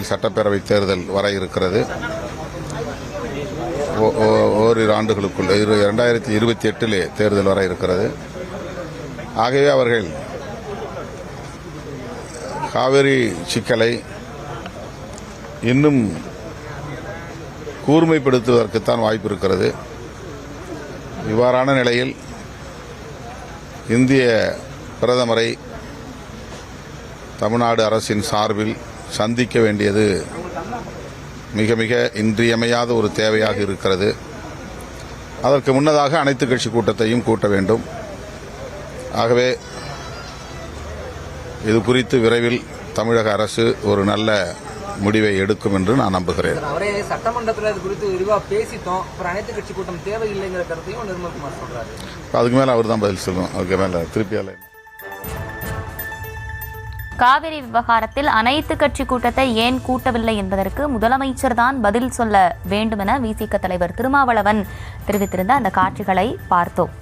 தமிழ்நாட்டில் சட்டப்பேரவை தேர்தல் வர இருக்கிறது. ஓரிரு ஆண்டுகளுக்குள் 2028 தேர்தல் வர இருக்கிறது. ஆகவே அவர்கள் காவிரி சிக்கலை இன்னும் கூர்மைப்படுத்துவதற்குத்தான் வாய்ப்பு இருக்கிறது. இவ்வாறான நிலையில் இந்திய பிரதமரை தமிழ்நாடு அரசின் சார்பில் சந்திக்க வேண்டியது மிக மிக இன்றியமையாத ஒரு தேவையாக இருக்கிறது. அதற்கு முன்னதாக அனைத்து கட்சி கூட்டத்தையும் கூட்ட வேண்டும். ஆகவே இது குறித்து விரைவில் தமிழக அரசு ஒரு நல்ல முடிவை எடுக்கும் என்று நான் நம்புகிறேன். அவரே சட்டமன்றத்தில் இது குறித்து விரிவாக பேசிட்டோம். அப்புறம் அனைத்து கட்சி கூட்டம் தேவையில்லைங்கிற கருத்தையும் நிர்மல்குமார் சொல்றாரு. அதுக்கு மேல அவர் தான் பதில் சொல்லணும். அதுக்கு மேல திருப்பியால காவிரி விவகாரத்தில் அனைத்து கட்சி கூட்டத்தை ஏன் கூட்டவில்லை என்பதற்கு முதலமைச்சர் தான் பதில் சொல்ல வேண்டும் என விசிக தலைவர் திருமாவளவன் தெரிவித்திருந்த அந்த காட்சிகளை பார்த்தோம்.